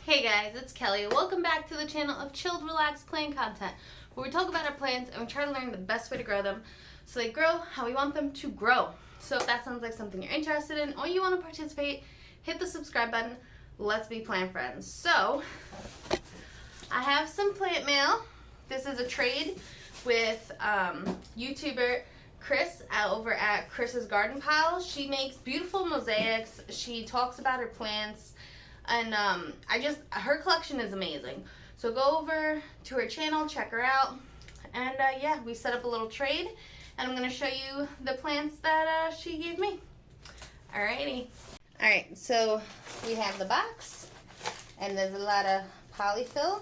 Hey guys, it's Kelly. Welcome back to the channel of chilled, relaxed plant content, where we talk about our plants and we try to learn the best way to grow them so they grow how we want them to grow. So if that sounds like something you're interested in or you want to participate, hit the subscribe button. Let's be plant friends. So I have some plant mail. This is a trade with YouTuber Chris over at Chris's Garden Pile. She makes beautiful mosaics. She talks about her plants. And her collection is amazing. So go over to her channel, check her out. And yeah, we set up a little trade. And I'm going to show you the plants that she gave me. Alrighty. Alright, so we have the box. And there's a lot of polyfill.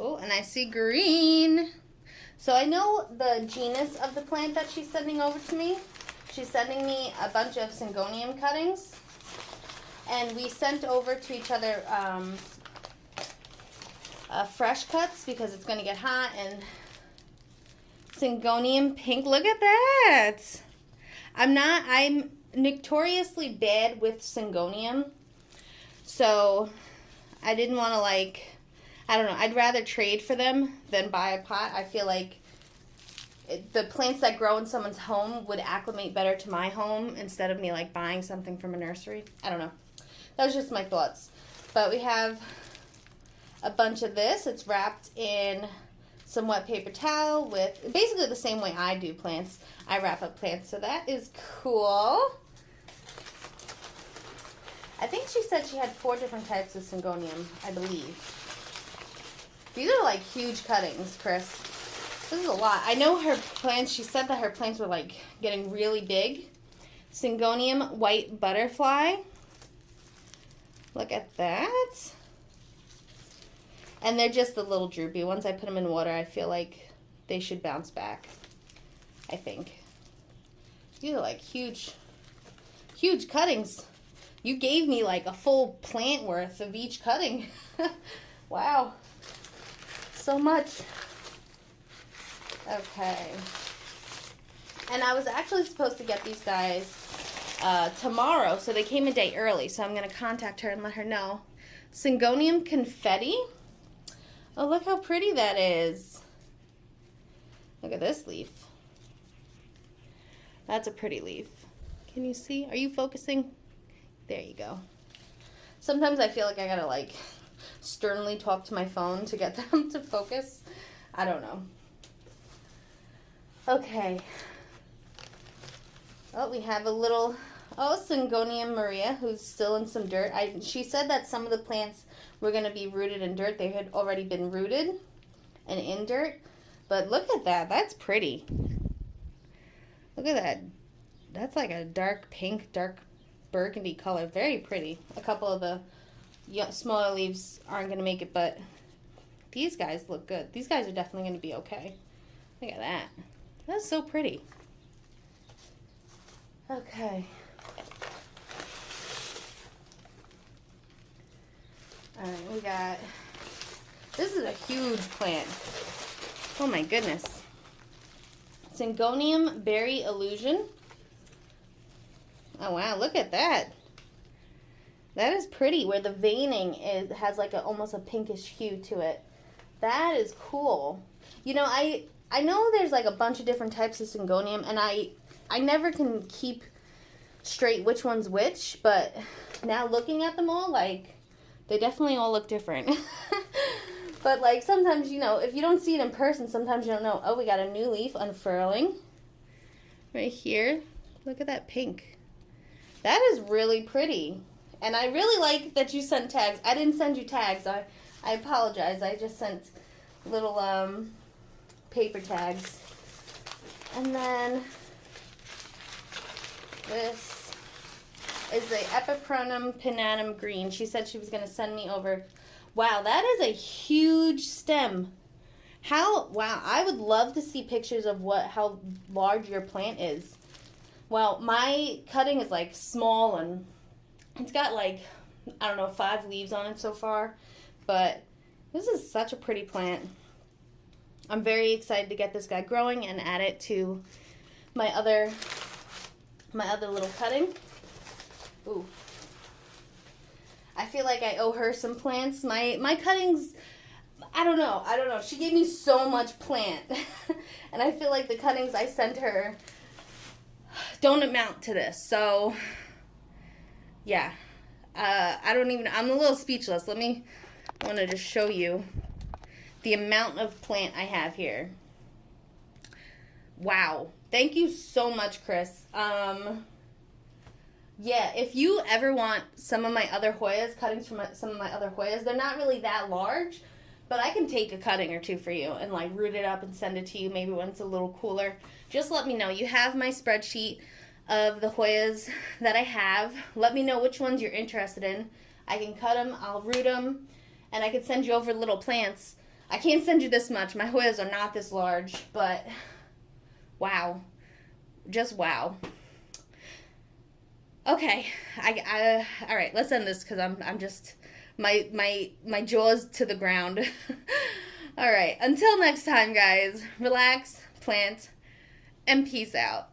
Oh, and I see green. So I know the genus of the plant that she's sending over to me. She's sending me a bunch of Syngonium cuttings. And we sent over to each other fresh cuts because it's going to get hot. And Syngonium pink. Look at that. I'm notoriously bad with Syngonium. So I didn't want to I don't know. I'd rather trade for them than buy a pot. I feel like the plants that grow in someone's home would acclimate better to my home instead of me buying something from a nursery. I don't know. That was just my thoughts. But we have a bunch of this. It's wrapped in some wet paper towel with basically the same way I do plants. I wrap up plants, so that is cool. I think she said she had 4 different types of Syngonium, I believe. These are huge cuttings, Chris. This is a lot. I know her plants, she said that her plants were getting really big. Syngonium white butterfly. Look at that. And they're just the little droopy. Once I put them in water, I feel like they should bounce back. I think. These are huge, huge cuttings. You gave me a full plant worth of each cutting. Wow. So much. Okay. And I was actually supposed to get these guys tomorrow, so they came a day early, so I'm going to contact her and let her know. Syngonium confetti. Oh, look how pretty that is. Look at this leaf. That's a pretty leaf. Can you see? Are you focusing? There you go. Sometimes I feel like I gotta sternly talk to my phone to get them to focus. I don't know. Okay. Oh, we have a little, Syngonium Maria, who's still in some dirt. She said that some of the plants were going to be rooted in dirt. They had already been rooted and in dirt. But look at that. That's pretty. Look at that. That's a dark pink, dark burgundy color. Very pretty. A couple of the smaller leaves aren't going to make it, but these guys look good. These guys are definitely going to be okay. Look at that. That's so pretty. Okay. Alright, we got, this is a huge plant. Oh my goodness. Syngonium Berry Illusion. Oh wow, look at that. That is pretty, where the veining has almost a pinkish hue to it. That is cool. You know, I know there's a bunch of different types of Syngonium, and I never can keep straight which one's which, but now looking at them all, they definitely all look different. But sometimes, if you don't see it in person, sometimes you don't know. Oh, we got a new leaf unfurling right here. Look at that pink. That is really pretty. And I really like that you sent tags. I didn't send you tags. I apologize. I just sent little paper tags. And then this is the Epipremnum green. She said she was going to send me over. Wow, that is a huge stem. Wow, I would love to see pictures of how large your plant is. Well, my cutting is small, and it's got I don't know, 5 leaves on it so far. But this is such a pretty plant. I'm very excited to get this guy growing and add it to my other little cutting. Ooh. I feel like I owe her some plants. My cuttings, I don't know. She gave me so much plant. And I feel like the cuttings I sent her don't amount to this. So, yeah. I'm a little speechless. I want to just show you the amount of plant I have here. Wow. Thank you so much, Chris. Yeah, if you ever want some of my other Hoyas, cuttings from some of my other Hoyas, they're not really that large, but I can take a cutting or two for you and like root it up and send it to you maybe when it's a little cooler. Just let me know. You have my spreadsheet of the Hoyas that I have. Let me know which ones you're interested in. I can cut them, I'll root them, and I can send you over little plants. I can't send you this much. My Hoyas are not this large, but wow. Just wow. Okay, all right, let's end this because I'm just, my jaw's to the ground. All right, until next time, guys, relax, plant, and peace out.